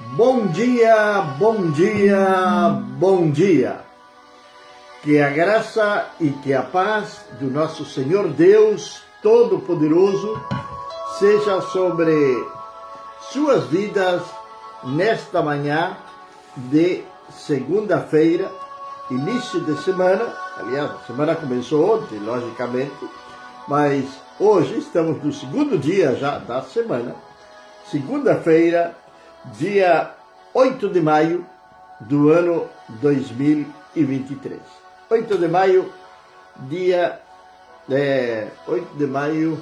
Bom dia, bom dia, bom dia. Que a graça e que a paz do nosso Senhor Deus Todo-Poderoso seja sobre suas vidas nesta manhã de segunda-feira, início de semana. Aliás, a semana começou ontem, logicamente, mas hoje estamos no segundo dia já da semana, segunda-feira, dia 8 de maio do ano 2023. 8 de maio, dia 8 de maio,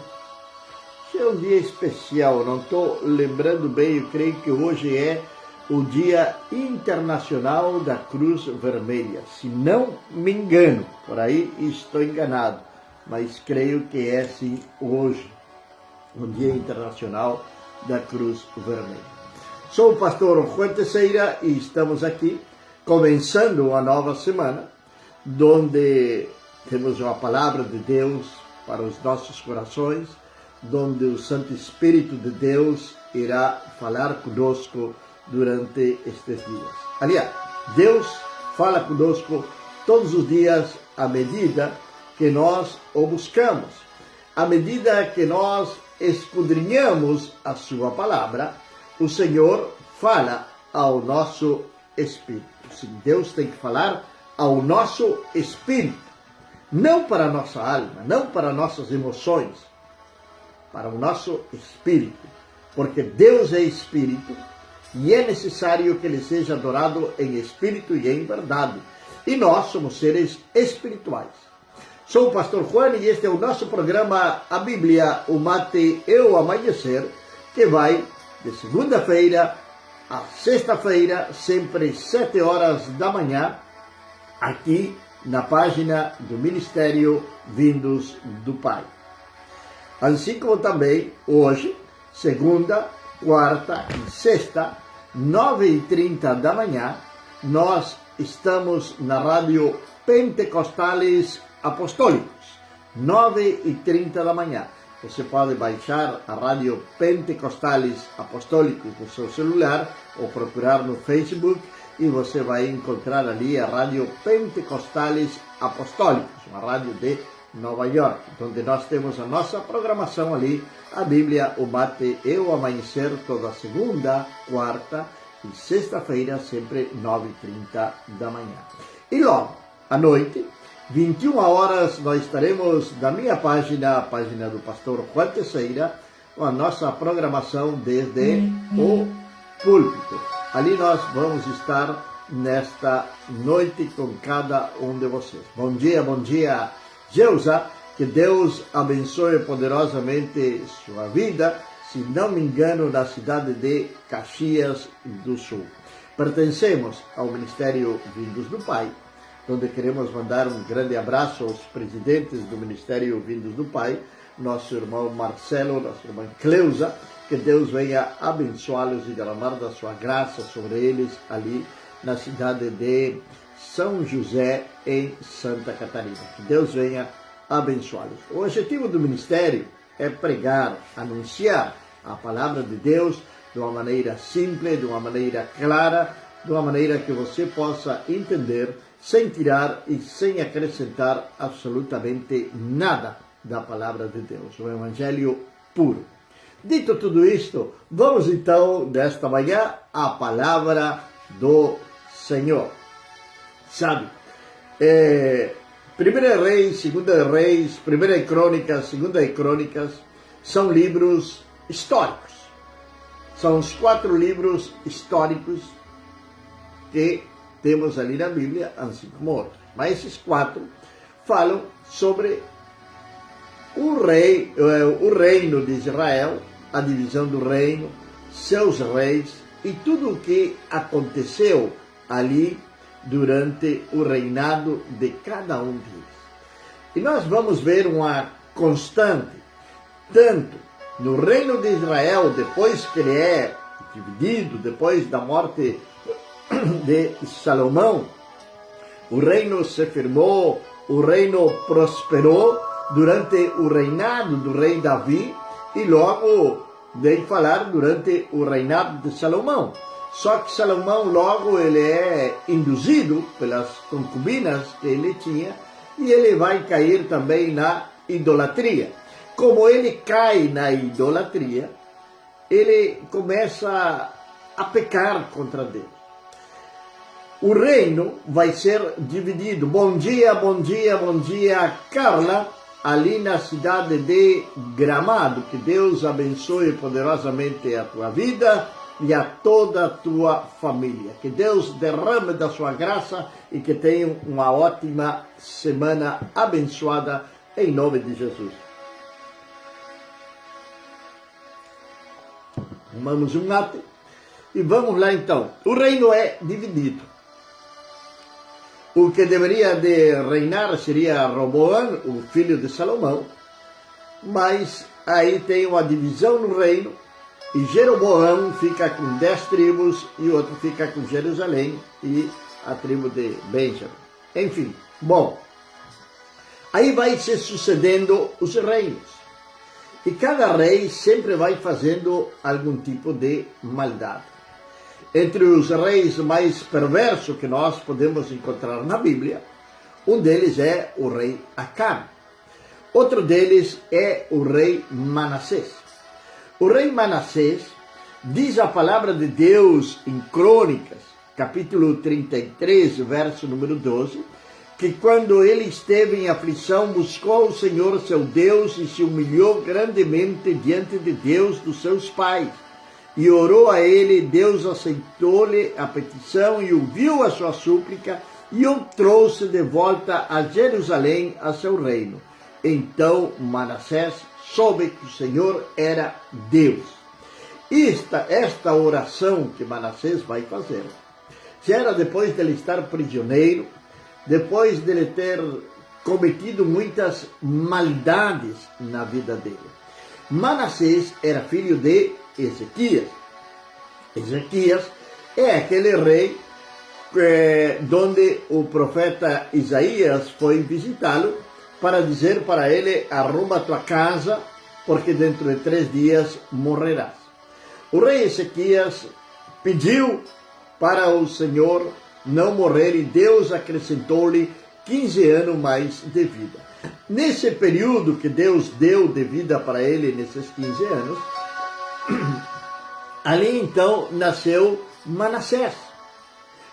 é um dia especial, não estou lembrando bem, eu creio que hoje é o Dia Internacional da Cruz Vermelha. Se não me engano, por aí estou enganado, mas creio que é sim hoje, o Dia Internacional da Cruz Vermelha. Sou o pastor Juan Teixeira e estamos aqui começando uma nova semana, onde temos uma palavra de Deus para os nossos corações, onde o Santo Espírito de Deus irá falar conosco durante estes dias. Aliás, Deus fala conosco todos os dias à medida que nós o buscamos, à medida que nós escudrinhamos a sua palavra. O Senhor fala ao nosso espírito. Deus tem que falar ao nosso espírito, não para a nossa alma, não para nossas emoções, para o nosso espírito, porque Deus é espírito e é necessário que Ele seja adorado em espírito e em verdade. E nós somos seres espirituais. Sou o pastor Juan e este é o nosso programa A Bíblia, o Mate e o Amanhecer, que vai de segunda-feira a sexta-feira, sempre 7 horas da manhã, aqui na página do Ministério Vindos do Pai. Assim como também hoje, segunda, quarta e sexta, 9h30 da manhã, nós estamos na Rádio Pentecostales Apostólicos, 9h30 da manhã. Você pode baixar a Rádio Pentecostales Apostólicos no seu celular ou procurar no Facebook e você vai encontrar ali a Rádio Pentecostales Apostólicos, uma rádio de Nova York, onde nós temos a nossa programação ali, a Bíblia, o Mate e o Amanhecer, toda segunda, quarta e sexta-feira, sempre 9h30 da manhã. E logo, à noite, 21 horas, nós estaremos na minha página, a página do pastor Juan Teixeira, com a nossa programação desde o púlpito. Ali nós vamos estar nesta noite com cada um de vocês. Bom dia, Geusa, que Deus abençoe poderosamente sua vida, se não me engano, na cidade de Caxias do Sul. Pertencemos ao Ministério Vindos do Pai, onde queremos mandar um grande abraço aos presidentes do Ministério Vindos do Pai, nosso irmão Marcelo, nossa irmã Cleusa, que Deus venha abençoá-los e derramar da sua graça sobre eles ali na cidade de São José, em Santa Catarina. Que Deus venha abençoá-los. O objetivo do ministério é pregar, anunciar a palavra de Deus de uma maneira simples, de uma maneira clara, de uma maneira que você possa entender, sem tirar e sem acrescentar absolutamente nada da palavra de Deus, o Evangelho puro. Dito tudo isto, vamos então, nesta manhã, à palavra do Senhor. Sabe, 1 Reis, 2 Reis, 1 Crônicas, 2 Crônicas, são livros históricos. São os 4 livros históricos que temos ali na Bíblia, assim como outros. Mas esses 4 falam sobre o reino de Israel, a divisão do reino, seus reis e tudo o que aconteceu ali durante o reinado de cada um deles. E nós vamos ver uma constante, tanto no reino de Israel, depois que ele é dividido, depois da morte de Salomão, o reino se firmou, o reino prosperou durante o reinado do rei Davi e logo veio falar durante o reinado de Salomão. Só que Salomão logo ele é induzido pelas concubinas que ele tinha e ele vai cair também na idolatria. Como ele cai na idolatria, ele começa a pecar contra Deus. O reino vai ser dividido. Bom dia, bom dia, bom dia, Carla, ali na cidade de Gramado. Que Deus abençoe poderosamente a tua vida e a toda a tua família. Que Deus derrame da sua graça e que tenham uma ótima semana abençoada em nome de Jesus. Tomamos um mate e vamos lá então. O reino é dividido. O que deveria de reinar seria Roboão, o filho de Salomão, mas aí tem uma divisão no reino e Jeroboão fica com 10 tribos e o outro fica com Jerusalém e a tribo de Benjamim. Enfim, bom, aí vai se sucedendo os reinos e cada rei sempre vai fazendo algum tipo de maldade. Entre os reis mais perversos que nós podemos encontrar na Bíblia, um deles é o rei Acabe. Outro deles é o rei Manassés. O rei Manassés, diz a palavra de Deus em Crônicas, capítulo 33, verso número 12, que quando ele esteve em aflição, buscou o Senhor seu Deus e se humilhou grandemente diante de Deus dos seus pais. E orou a ele, Deus aceitou-lhe a petição e ouviu a sua súplica e o trouxe de volta a Jerusalém, a seu reino. Então Manassés soube que o Senhor era Deus. Esta oração que Manassés vai fazer, era depois dele estar prisioneiro, depois dele ter cometido muitas maldades na vida dele. Manassés era filho de Ezequias. Ezequias é aquele rei onde o profeta Isaías foi visitá-lo para dizer para ele: arruma a tua casa, porque dentro de 3 dias morrerás. O rei Ezequias pediu para o Senhor não morrer e Deus acrescentou-lhe 15 anos mais de vida. Nesse período que Deus deu de vida para ele, nesses 15 anos, ali então nasceu Manassés.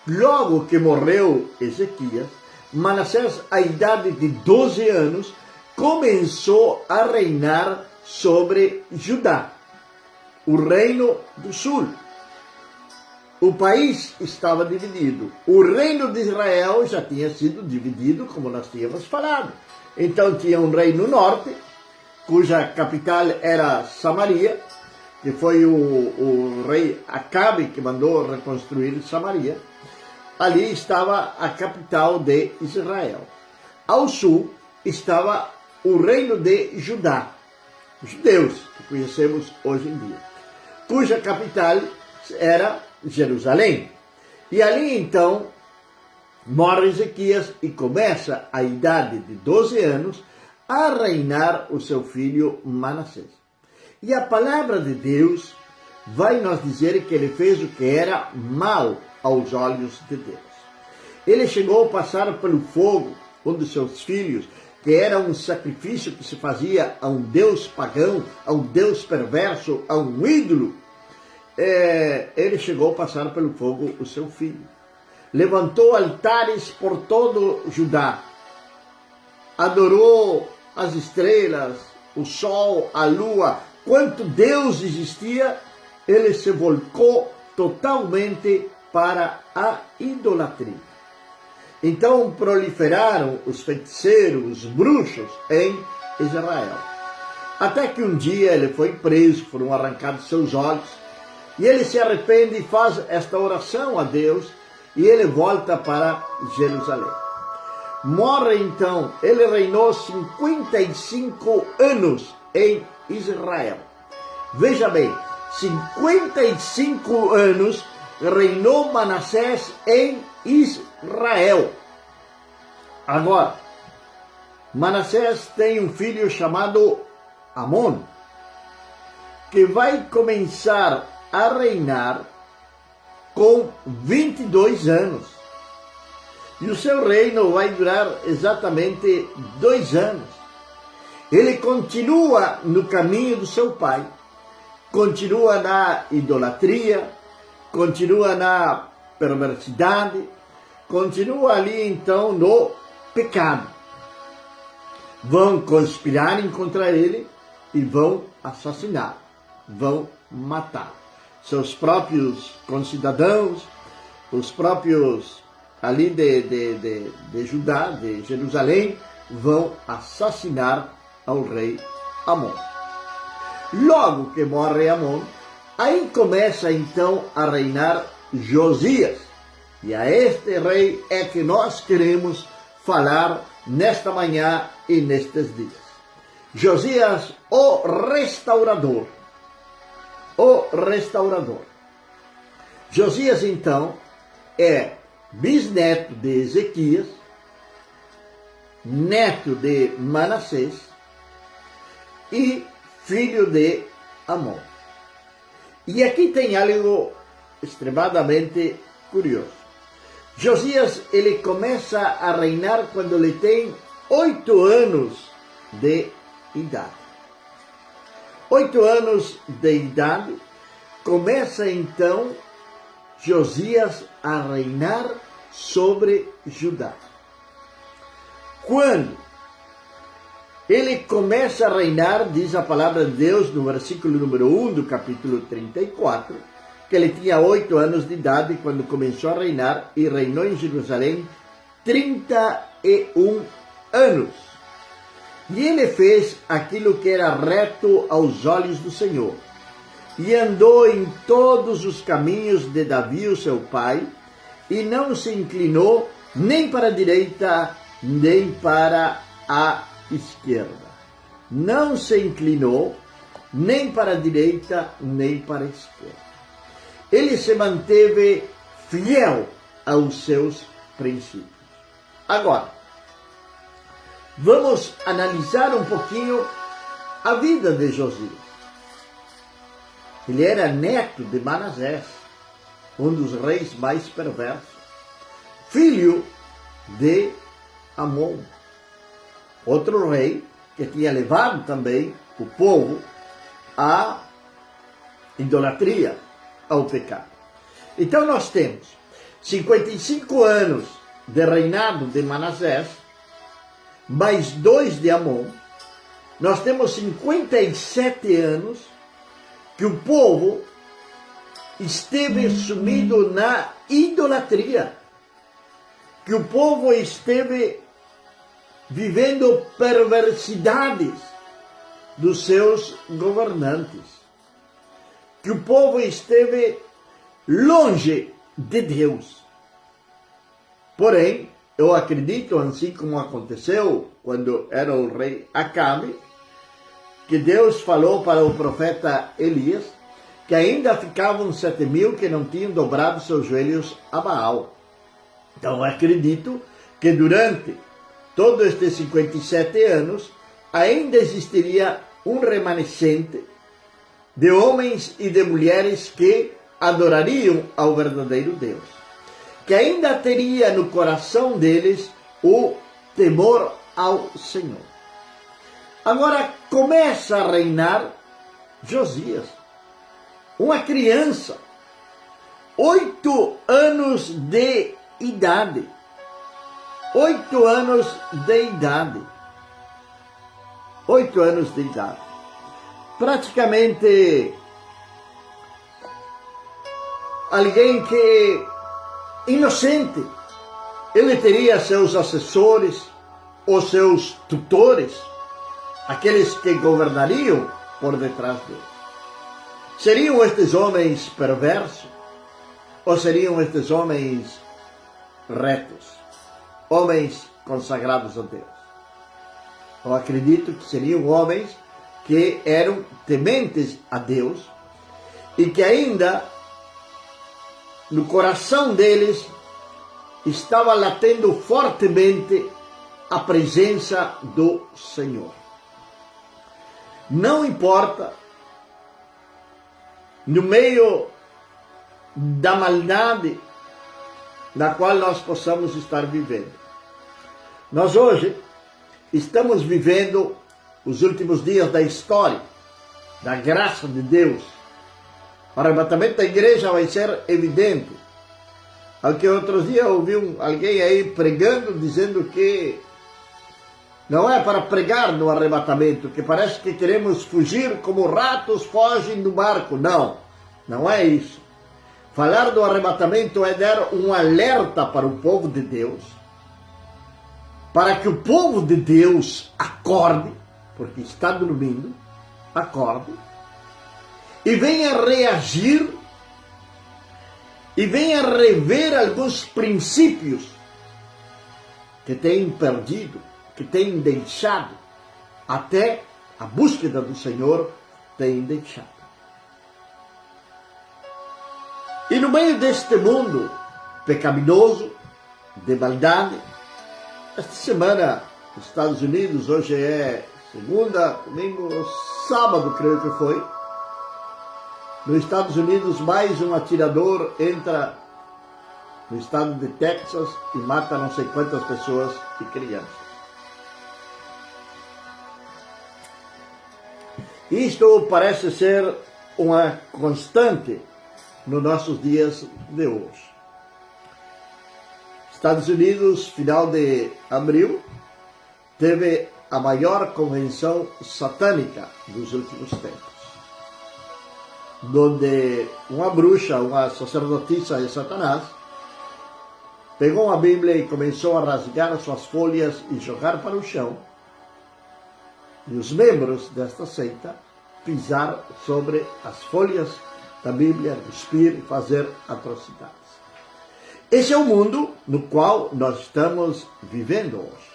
Logo que morreu Ezequias, Manassés, à idade de 12 anos, começou a reinar sobre Judá, o reino do sul. O país estava dividido. O reino de Israel já tinha sido dividido, como nós tínhamos falado. Então tinha um reino no norte, cuja capital era Samaria, que foi o rei Acabe que mandou reconstruir Samaria. Ali estava a capital de Israel. Ao sul estava o reino de Judá, os judeus, que conhecemos hoje em dia, cuja capital era Jerusalém. E ali então morre Ezequias e começa a idade de 12 anos a reinar o seu filho Manassés. E a palavra de Deus vai nos dizer que ele fez o que era mal aos olhos de Deus. Ele chegou a passar pelo fogo, um dos seus filhos, que era um sacrifício que se fazia a um deus pagão, a um deus perverso, a um ídolo. Ele chegou a passar pelo fogo o seu filho. Levantou altares por todo Judá. Adorou as estrelas, o sol, a lua. Quanto Deus existia, ele se voltou totalmente para a idolatria. Então proliferaram os feiticeiros, os bruxos em Israel. Até que um dia ele foi preso, foram arrancados seus olhos, e ele se arrepende e faz esta oração a Deus, e ele volta para Jerusalém. Morre então, ele reinou 55 anos em Israel. Veja bem, 55 anos reinou Manassés em Israel. Agora, Manassés tem um filho chamado Amon, que vai começar a reinar com 22 anos. E o seu reino vai durar exatamente 2 anos. Ele continua no caminho do seu pai, continua na idolatria, continua na perversidade, continua ali então no pecado. Vão conspirar contra ele e vão assassinar, vão matar seus próprios concidadãos, os próprios ali de Judá, de Jerusalém, vão assassinar ao rei Amon. Logo que morre Amon, aí começa então a reinar Josias. E a este rei é que nós queremos falar nesta manhã e nestes dias. Josias, o restaurador. O restaurador. Josias, então, é bisneto de Ezequias, neto de Manassés e filho de Amon. E aqui tem algo extremadamente curioso. Josias, ele começa a reinar quando ele tem 8 anos de idade. 8 anos de idade, começa então Josias a reinar sobre Judá. Quando ele começa a reinar, diz a palavra de Deus no versículo número 1 do capítulo 34, que ele tinha 8 anos de idade quando começou a reinar e reinou em Jerusalém 31 anos. E ele fez aquilo que era reto aos olhos do Senhor. E andou em todos os caminhos de Davi, o seu pai, e não se inclinou nem para a direita, nem para a esquerda. Não se inclinou nem para a direita, nem para a esquerda. Ele se manteve fiel aos seus princípios. Agora, vamos analisar um pouquinho a vida de Josias. Ele era neto de Manassés, um dos reis mais perversos, filho de Amon, outro rei que tinha levado também o povo à idolatria, ao pecado. Então nós temos 55 anos de reinado de Manassés, mais 2 de Amon. Nós temos 57 anos que o povo esteve sumido na idolatria, que o povo esteve vivendo perversidades dos seus governantes, que o povo esteve longe de Deus. Porém, eu acredito, assim como aconteceu quando era o rei Acabe, que Deus falou para o profeta Elias que ainda ficavam 7.000 que não tinham dobrado seus joelhos a Baal. Então, eu acredito que durante todos estes 57 anos ainda existiria um remanescente de homens e de mulheres que adorariam ao verdadeiro Deus, que ainda teria no coração deles o temor ao Senhor. Agora começa a reinar Josias, uma criança, 8 anos de idade. 8 anos de idade. 8 anos de idade. Praticamente alguém que inocente. Ele teria seus assessores, os seus tutores, aqueles que governariam por detrás dele. Seriam estes homens perversos? Ou seriam estes homens retos? Homens consagrados a Deus? Eu acredito que seriam homens que eram tementes a Deus e que ainda no coração deles estava latendo fortemente a presença do Senhor. Não importa no meio da maldade na qual nós possamos estar vivendo. Nós hoje estamos vivendo os últimos dias da história, da graça de Deus. O arrebatamento da igreja vai ser evidente. Porque outros dias eu ouvi alguém aí pregando, dizendo que não é para pregar no arrebatamento, que parece que queremos fugir como ratos fogem do barco. Não, não é isso. Falar do arrebatamento é dar um alerta para o povo de Deus, para que o povo de Deus acorde, porque está dormindo, acorde, e venha reagir, e venha rever alguns princípios que têm perdido, que têm deixado, até a búsqueda do Senhor tem deixado. E no meio deste mundo pecaminoso, de maldade, esta semana, nos Estados Unidos, hoje é segunda, domingo, sábado, creio que foi, nos Estados Unidos, mais um atirador entra no estado de Texas e mata não sei quantas pessoas e crianças. Isto parece ser uma constante nos nossos dias de hoje. Estados Unidos, final de abril, teve a maior convenção satânica dos últimos tempos, onde uma bruxa, uma sacerdotisa de Satanás, pegou uma Bíblia e começou a rasgar suas folhas e jogar para o chão, e os membros desta seita pisar sobre as folhas da Bíblia, cuspir e fazer atrocidades. Esse é o mundo no qual nós estamos vivendo hoje.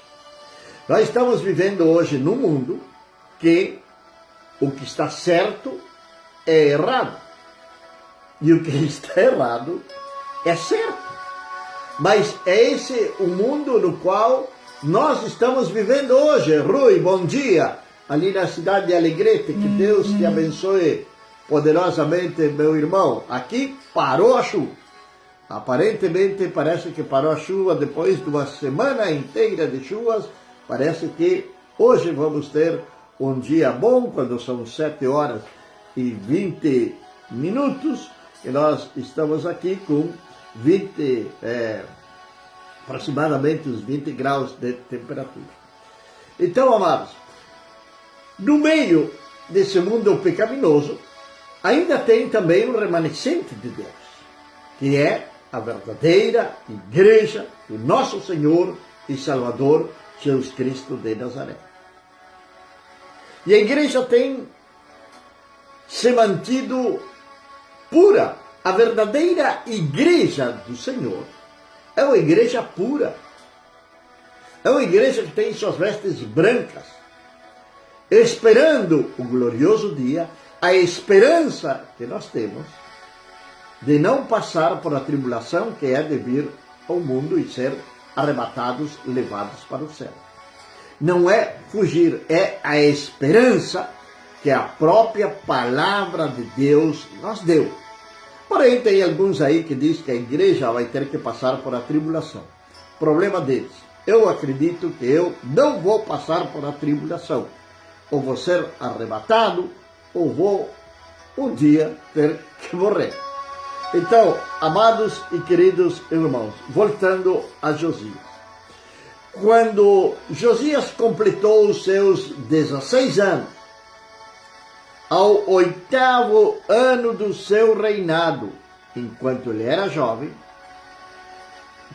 Nós estamos vivendo hoje num mundo que o que está certo é errado. E o que está errado é certo. Mas é esse o mundo no qual nós estamos vivendo hoje. Rui, bom dia. Ali na cidade de Alegrete, que Deus te abençoe poderosamente, meu irmão. Aqui parou a chuva. Aparentemente parece que parou a chuva depois de uma semana inteira de chuvas. Parece que hoje vamos ter um dia bom, quando são 7 horas e 20 minutos, e nós estamos aqui com aproximadamente os 20 graus de temperatura. Então, amados, no meio desse mundo pecaminoso, ainda tem também um remanescente de Deus, que é a verdadeira igreja do nosso Senhor e Salvador Jesus Cristo de Nazaré. E a igreja tem se mantido pura. A verdadeira igreja do Senhor é uma igreja pura. É uma igreja que tem suas vestes brancas, esperando o glorioso dia, a esperança que nós temos de não passar por a tribulação que é de vir ao mundo e ser arrebatados, levados para o céu. Não é fugir, é a esperança que a própria palavra de Deus nos deu. Porém, tem alguns aí que dizem que a igreja vai ter que passar por a tribulação. Problema deles. Eu acredito que eu não vou passar por a tribulação. Ou vou ser arrebatado, ou vou um dia ter que morrer. Então, amados e queridos irmãos, voltando a Josias. Quando Josias completou os seus 16 anos, ao 8º ano do seu reinado, enquanto ele era jovem,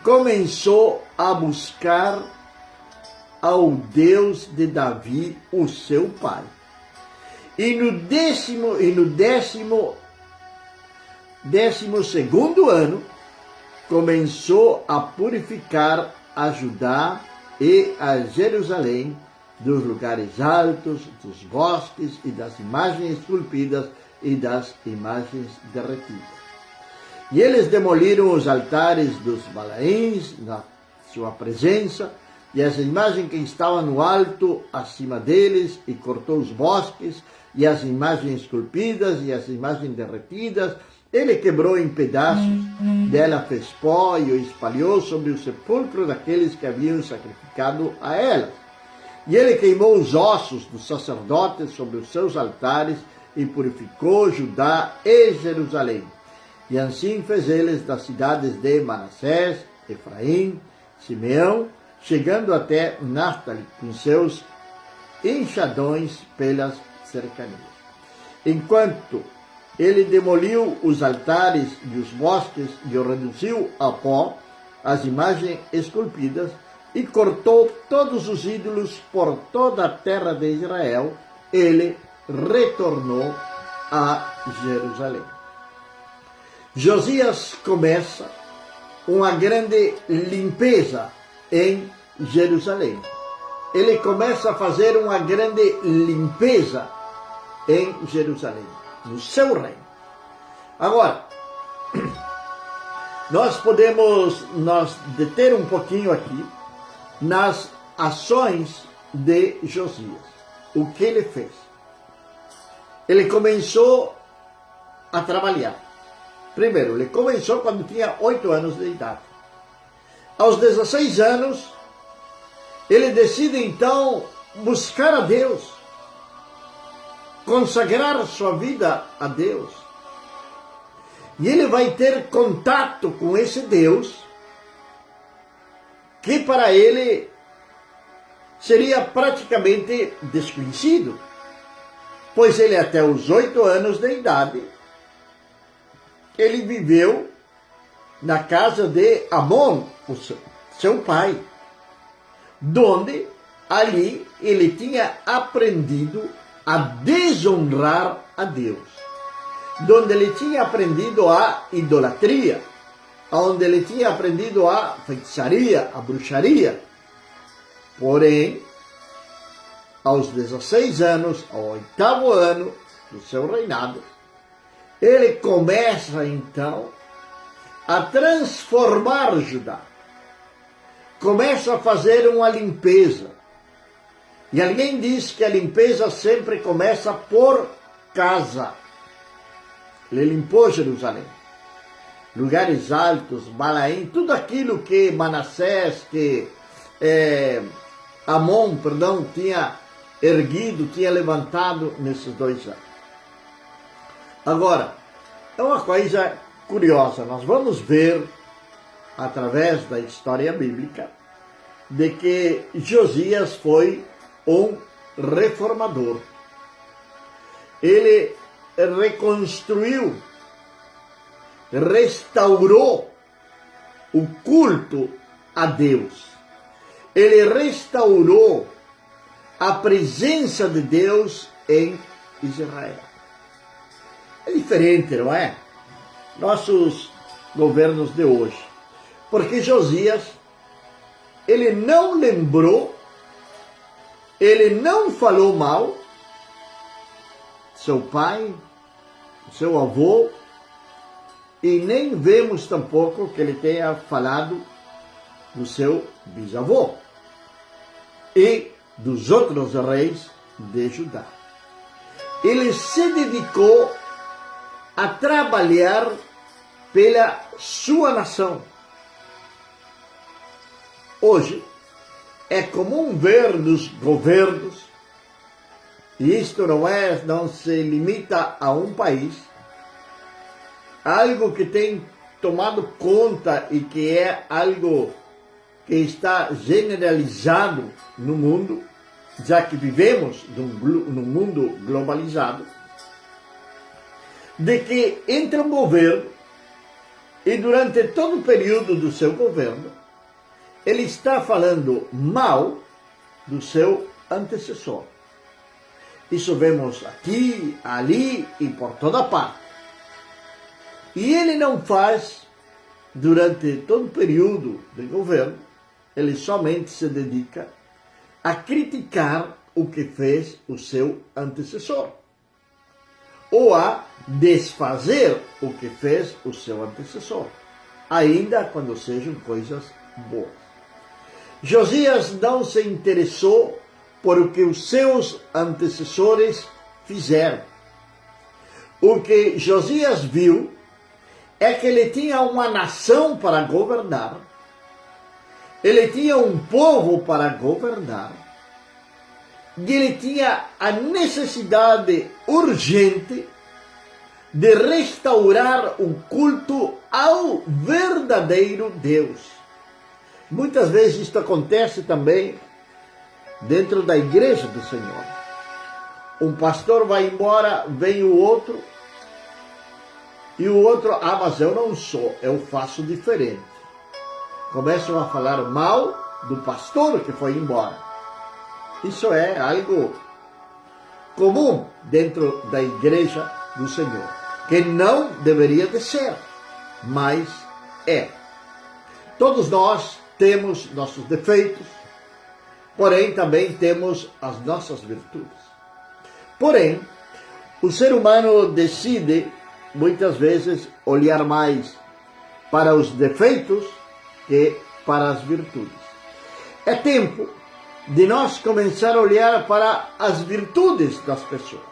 começou a buscar ao Deus de Davi, o seu pai. E no 12º ano, começou a purificar a Judá e a Jerusalém dos lugares altos, dos bosques e das imagens esculpidas e das imagens derretidas. E eles demoliram os altares dos Balaíns na sua presença, e as imagens que estavam no alto acima deles, e cortou os bosques, e as imagens esculpidas, e as imagens derretidas, Ele quebrou em pedaços, dela fez pó e o espalhou sobre o sepulcro daqueles que haviam sacrificado a ela. E ele queimou os ossos dos sacerdotes sobre os seus altares e purificou Judá e Jerusalém. E assim fez eles das cidades de Manassés, Efraim, Simeão, chegando até Naftali, com seus enxadões pelas cercanias. Enquanto ele demoliu os altares e os bosques e o reduziu a pó, as imagens esculpidas, e cortou todos os ídolos por toda a terra de Israel, ele retornou a Jerusalém. Josias começa uma grande limpeza em Jerusalém. Ele começa a fazer uma grande limpeza em Jerusalém, no seu reino. Agora, nós podemos nos deter um pouquinho aqui nas ações de Josias. O que ele fez? Ele começou a trabalhar. Primeiro, ele começou quando tinha 8 anos de idade. Aos 16 anos, ele decide então buscar a Deus, consagrar sua vida a Deus. E ele vai ter contato com esse Deus que para ele seria praticamente desconhecido, pois ele até os 8 anos de idade, ele viveu na casa de Amon, o seu pai, donde ali ele tinha aprendido a desonrar a Deus, donde ele tinha aprendido a idolatria, onde ele tinha aprendido a feitiçaria, a bruxaria. Porém, aos 16 anos, ao 8º ano do seu reinado, ele começa então a transformar Judá. Começa a fazer uma limpeza. E alguém diz que a limpeza sempre começa por casa. Ele limpou Jerusalém. Lugares altos, Balaim, tudo aquilo que Manassés, que Amon, tinha erguido, tinha levantado nesses 2 anos. Agora, é uma coisa curiosa, nós vamos ver, através da história bíblica, de que Josias foi um reformador. Ele reconstruiu, restaurou o culto a Deus. Ele restaurou a presença de Deus em Israel. É diferente, não é? Nossos governos de hoje. Porque Josias, ele não lembrou, ele não falou mal seu pai, seu avô, e nem vemos tampouco que ele tenha falado do seu bisavô e dos outros reis de Judá. Ele se dedicou a trabalhar pela sua nação. Hoje é comum ver nos governos, e isto não se limita a um país, algo que tem tomado conta e que é algo que está generalizado no mundo, já que vivemos num mundo globalizado, de que entra um governo e durante todo o período do seu governo, ele está falando mal do seu antecessor. Isso vemos aqui, ali e por toda parte. E ele não faz, durante todo o período de governo, ele somente se dedica a criticar o que fez o seu antecessor, ou a desfazer o que fez o seu antecessor, ainda quando sejam coisas boas. Josias não se interessou por o que os seus antecessores fizeram. O que Josias viu é que ele tinha uma nação para governar, ele tinha um povo para governar, e ele tinha a necessidade urgente de restaurar o culto ao verdadeiro Deus. Muitas vezes isto acontece também dentro da igreja do Senhor. Um pastor vai embora, vem o outro, e o outro, mas eu não sou, eu faço diferente. Começam a falar mal do pastor que foi embora. Isso é algo comum dentro da igreja do Senhor, que não deveria de ser, mas é. Todos nós temos nossos defeitos, porém também temos as nossas virtudes. Porém, o ser humano decide muitas vezes olhar mais para os defeitos que para as virtudes. É tempo de nós começar a olhar para as virtudes das pessoas.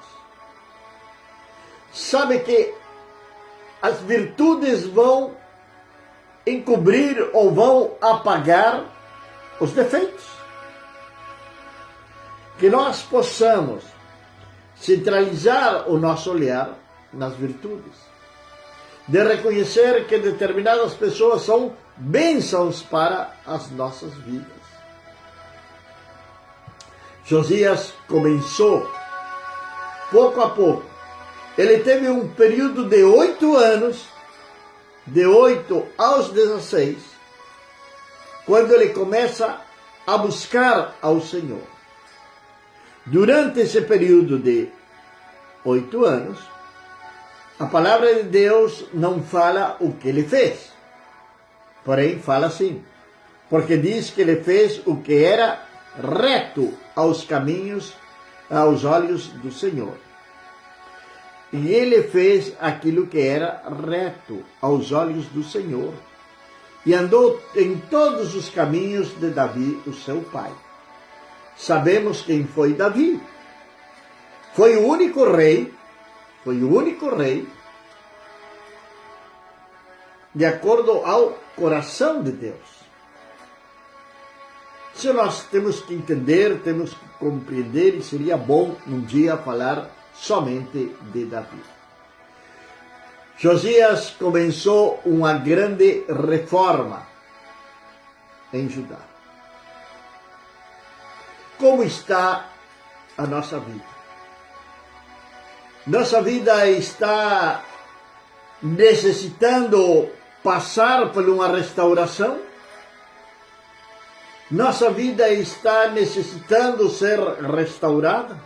Sabe que as virtudes vão encobrir ou vão apagar os defeitos. Que nós possamos centralizar o nosso olhar nas virtudes, de reconhecer que determinadas pessoas são bênçãos para as nossas vidas. Josias começou pouco a pouco. Ele teve um período de 8 anos, de 8 aos 16, quando ele começa a buscar ao Senhor. Durante esse período de 8 anos, a palavra de Deus não fala o que ele fez, porém fala assim, porque diz que ele fez o que era reto aos caminhos, aos olhos do Senhor. E ele fez aquilo que era reto aos olhos do Senhor. E andou em todos os caminhos de Davi, o seu pai. Sabemos quem foi Davi. Foi o único rei, de acordo ao coração de Deus. Isso nós temos que entender, temos que compreender, e seria bom um dia falar somente de Davi. Josias começou uma grande reforma em Judá. Como está a nossa vida? Nossa vida está necessitando passar por uma restauração? Nossa vida está necessitando ser restaurada?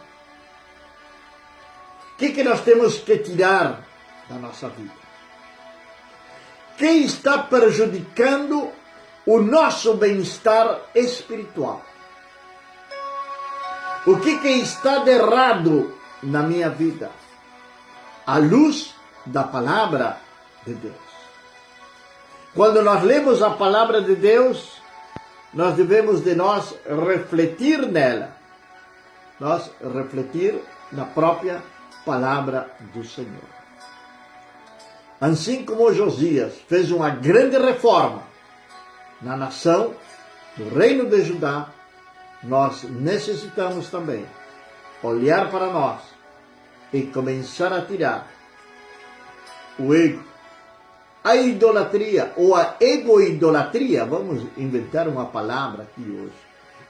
O que nós temos que tirar da nossa vida? Quem está prejudicando o nosso bem-estar espiritual? O que está de errado na minha vida? À luz da palavra de Deus. Quando nós lemos a palavra de Deus, nós devemos de nós refletir nela. Nós refletir na própria palavra do Senhor. Assim como Josias fez uma grande reforma na nação, no reino de Judá, nós necessitamos também olhar para nós e começar a tirar o ego, a idolatria ou a egoidolatria. Vamos inventar uma palavra aqui hoje.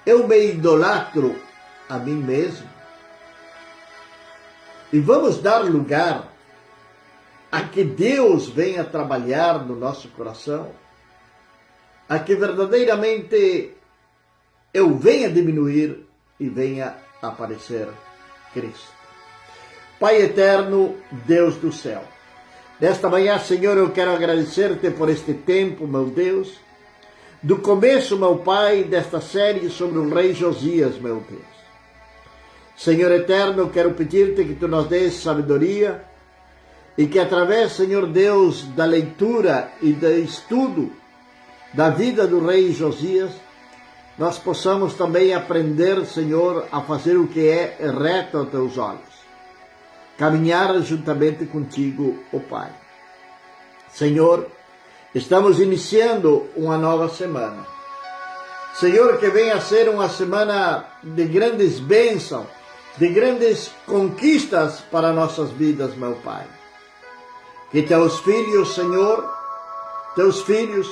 Eu me idolatro a mim mesmo. E vamos dar lugar a que Deus venha trabalhar no nosso coração, a que verdadeiramente eu venha diminuir e venha aparecer Cristo. Pai eterno, Deus do céu, nesta manhã, Senhor, eu quero agradecer-te por este tempo, meu Deus, do começo, meu Pai, desta série sobre o rei Josias, meu Deus. Senhor eterno, eu quero pedir-te que tu nos dês sabedoria e que através, Senhor Deus, da leitura e do estudo da vida do rei Josias, nós possamos também aprender, Senhor, a fazer o que é reto aos teus olhos. Caminhar juntamente contigo, ó Pai. Senhor, estamos iniciando uma nova semana. Senhor, que venha ser uma semana de grandes bênçãos, de grandes conquistas para nossas vidas, meu Pai. Que teus filhos, Senhor, teus filhos,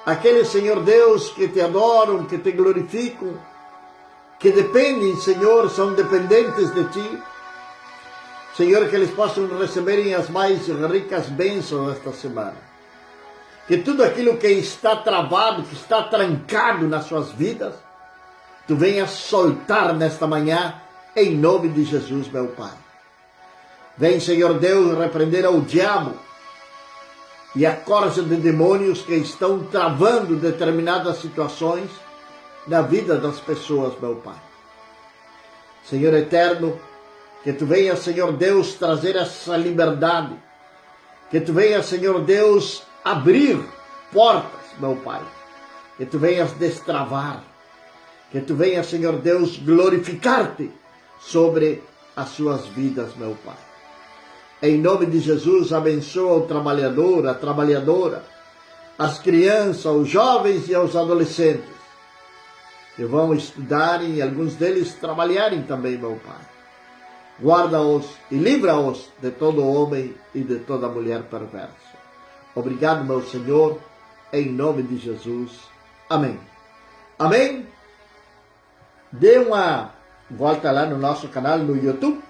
aqueles, Senhor Deus, que te adoram, que te glorificam, que dependem, Senhor, são dependentes de Ti. Senhor, que eles possam receberem as mais ricas bênçãos esta semana. Que tudo aquilo que está travado, que está trancado nas suas vidas, Tu venhas soltar nesta manhã, em nome de Jesus, meu Pai. Vem, Senhor Deus, repreender ao diabo e a corja de demônios que estão travando determinadas situações na vida das pessoas, meu Pai. Senhor eterno, que Tu venhas, Senhor Deus, trazer essa liberdade. Que Tu venhas, Senhor Deus, abrir portas, meu Pai. Que Tu venhas destravar. Que Tu venhas, Senhor Deus, glorificar-te sobre as suas vidas, meu Pai. Em nome de Jesus, abençoa o trabalhador, a trabalhadora, as crianças, os jovens e os adolescentes, que vão estudar e alguns deles trabalharem também, meu Pai. Guarda-os e livra-os de todo homem e de toda mulher perversa. Obrigado, meu Senhor, em nome de Jesus. Amém. Amém. Dê uma volta lá no nosso canal no YouTube.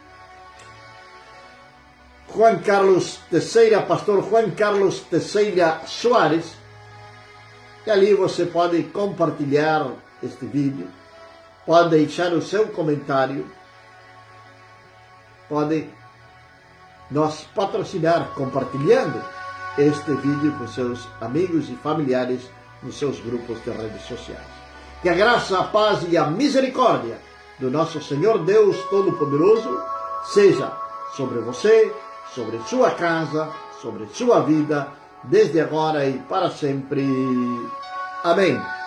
Juan Carlos Teixeira, pastor Juan Carlos Teixeira Soares. E ali você pode compartilhar este vídeo, pode deixar o seu comentário, pode nos patrocinar compartilhando este vídeo com seus amigos e familiares nos seus grupos de redes sociais. Que a graça, a paz e a misericórdia do nosso Senhor Deus Todo-Poderoso seja sobre você, sobre sua casa, sobre sua vida, desde agora e para sempre. Amém.